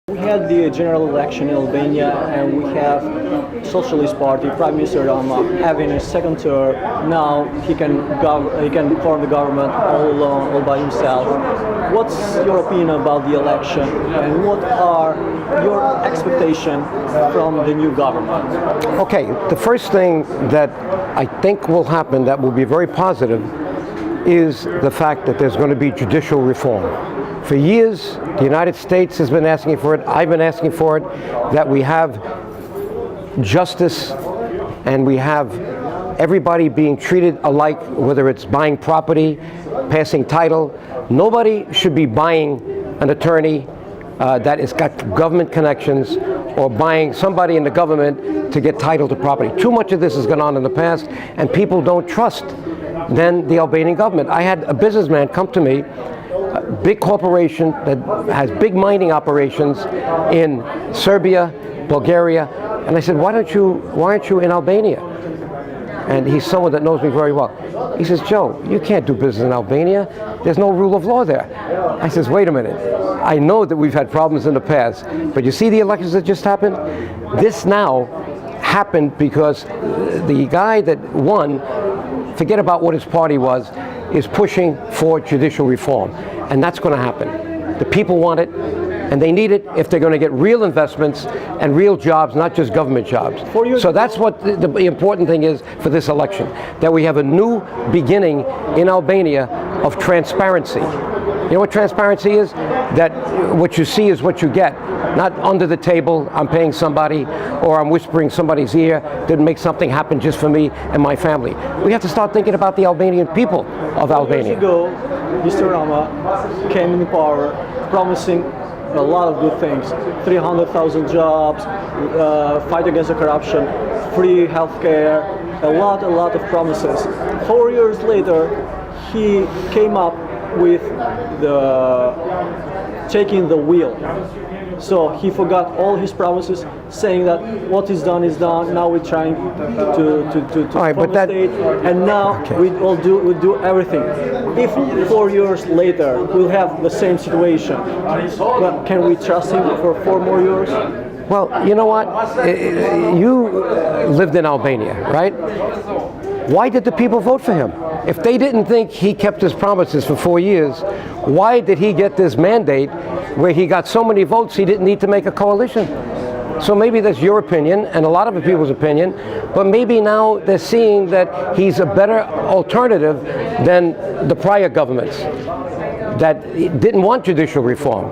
We had the general election in Albania, and we have Socialist Party, Prime Minister Rama, having a second term. Now he can form the government all alone, all by himself. What's your opinion about the election, and what are your expectations from the new government? Okay, the first thing that I think will happen that will be very positive is the fact that there's going to be judicial reform. For years, the United States has been asking for it, I've been asking for it, that we have justice and we have everybody being treated alike, whether it's buying property, passing title. Nobody should be buying an attorney that has got government connections or buying somebody in the government to get title to property. Too much of this has gone on in the past, and people don't trust then the Albanian government. I had a businessman come to me, a big corporation that has big mining operations in Serbia, Bulgaria, and I said, why aren't you in Albania? And he's someone that knows me very well. He says, Joe, you can't do business in Albania. There's no rule of law there. I says, wait a minute. I know that we've had problems in the past, but you see the elections that just happened? This now happened because the guy that won, forget about what his party was, is pushing for judicial reform. And that's going to happen. The people want it, and they need it if they're going to get real investments and real jobs, not just government jobs. So that's what the important thing is for this election, that we have a new beginning in Albania of transparency. You know what transparency is? That what you see is what you get. Not under the table, I'm paying somebody, or I'm whispering somebody's ear, didn't make something happen just for me and my family. We have to start thinking about the Albanian people of Albania. 4 years ago, Mr. Rama came in power promising a lot of good things. 300,000 jobs, fight against the corruption, free healthcare, a lot of promises. 4 years later, he came up with taking the wheel. So he forgot all his promises, saying that what is done is done. Now we're trying to right, but that, state, and now okay. we do everything. If 4 years later we'll have the same situation, well, can we trust him for 4 more years? Well, you know what? You lived in Albania, right? Why did the people vote for him? If they didn't think he kept his promises for 4 years, why did he get this mandate where he got so many votes he didn't need to make a coalition? So maybe that's your opinion and a lot of the people's opinion, but maybe now they're seeing that he's a better alternative than the prior governments that didn't want judicial reform.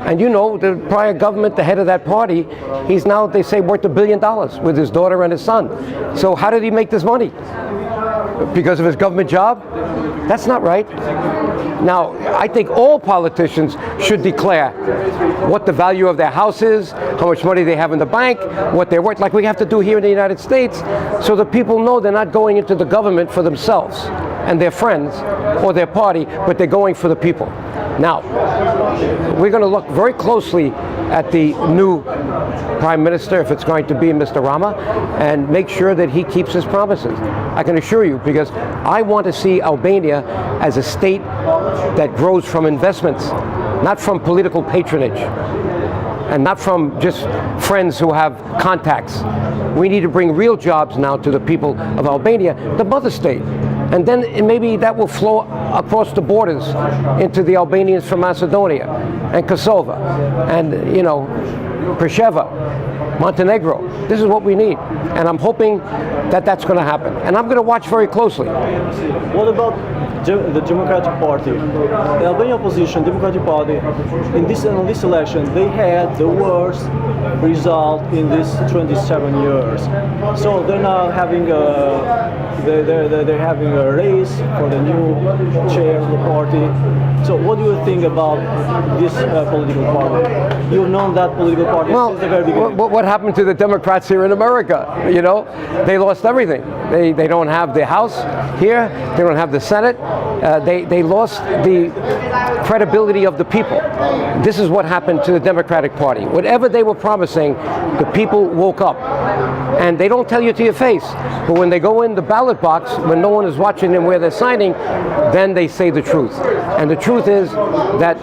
And you know, the prior government, the head of that party, he's now, they say, worth $1 billion with his daughter and his son. So how did he make this money? Because of his government job? That's not right. Now, I think all politicians should declare what the value of their house is, how much money they have in the bank, what they're worth, like we have to do here in the United States, so that people know they're not going into the government for themselves and their friends or their party, but they're going for the people. Now, we're going to look very closely at the new Prime Minister, if it's going to be Mr. Rama, and make sure that he keeps his promises. I can assure you, because I want to see Albania as a state that grows from investments, not from political patronage, and not from just friends who have contacts. We need to bring real jobs now to the people of Albania, the mother state. And then maybe that will flow across the borders into the Albanians from Macedonia and Kosovë and, you know, Preševa, Montenegro. This is what we need. And I'm hoping that that's going to happen. And I'm going to watch very closely. What about the Democratic Party? The Albanian opposition, Democratic Party, on this election, they had the worst result in these 27 years. So they're now having they're having a race for the new chair of the party. So what do you think about this political party? You've known that political party since the very beginning. What happened to the Democrats here in America? You know, they lost everything. They don't have the House here. They don't have the Senate. They lost the credibility of the people. This is what happened to the Democratic Party. Whatever they were promising, the people woke up. And they don't tell you to your face. But when they go in the ballot box, when no one is watching them where they're signing, then they say the truth. And the truth is that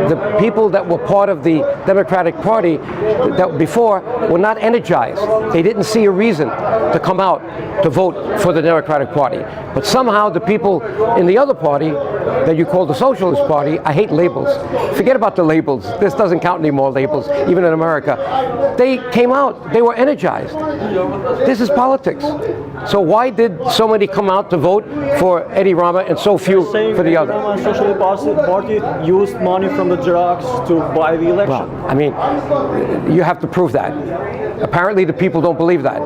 the people that were part of the Democratic Party that before were not energized. They didn't see a reason to come out to vote for the Democratic Party. But somehow the people in the other party that you call the Socialist Party, I hate labels. Forget about the labels. This doesn't count anymore, labels, even in America. They came out. They were energized. This is politics. So why did so many come out to vote for Eddie Rama and so few for the other? The Socialist Party used money from the drugs to buy the election. Well, I mean, you have to prove that. Apparently the people don't believe that.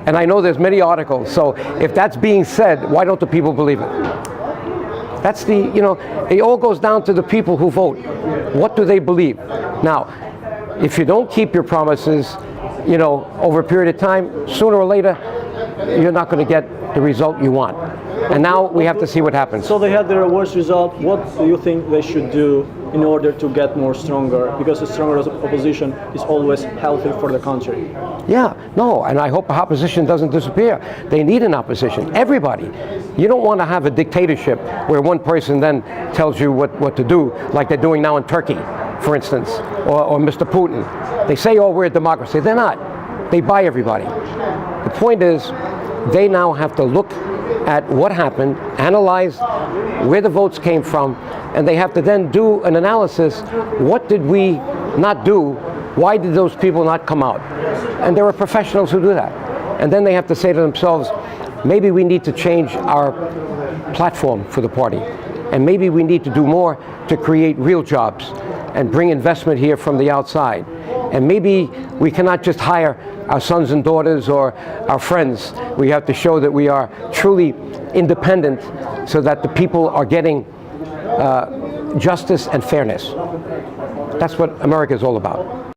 And I know there's many articles, so if that's being said, why don't the people believe it? That's the, you know, it all goes down to the people who vote. What do they believe? Now, if you don't keep your promises, you know, over a period of time, sooner or later, you're not going to get the result you want. And now we have to see what happens. So they had their worst result. What do you think they should do in order to get more stronger? Because a stronger opposition is always healthy for the country. Yeah, no, and I hope opposition doesn't disappear. They need an opposition, everybody. You don't want to have a dictatorship where one person then tells you what to do, like they're doing now in Turkey, for instance, or Mr. Putin. They say, oh, we're a democracy. They're not. They buy everybody. The point is, they now have to look at what happened, analyze where the votes came from, and they have to then do an analysis. What did we not do? Why did those people not come out? And there are professionals who do that. And then they have to say to themselves, maybe we need to change our platform for the party. And maybe we need to do more to create real jobs and bring investment here from the outside. And maybe we cannot just hire our sons and daughters or our friends. We have to show that we are truly independent so that the people are getting justice and fairness. That's what America is all about.